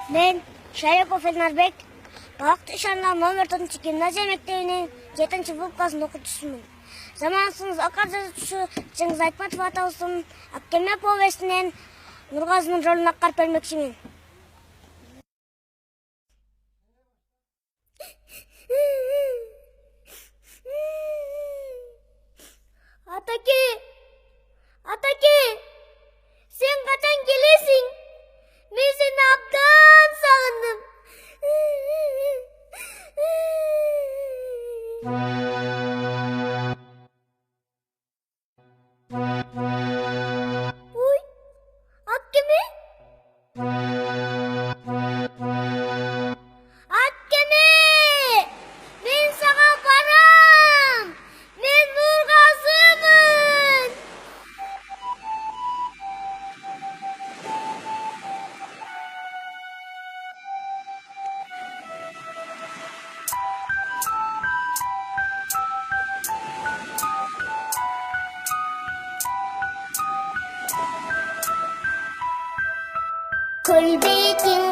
Мен Шарипов Элнарбек, Балықты Ишанга номер 4 гимназия мектебинин 7 классын окуучусумун. Заманыңыз акар жазуучу Жаңыз Айтматов атабыздын Аккеме повестинен Нургазынын ролун аткарып бермекчимин. Атаке, сен качан келесиң? Мен сени абдан сагындым. Ой, Аккеме? Аккеме! Мен сага барам! Мен Нургазымын! Көл бетин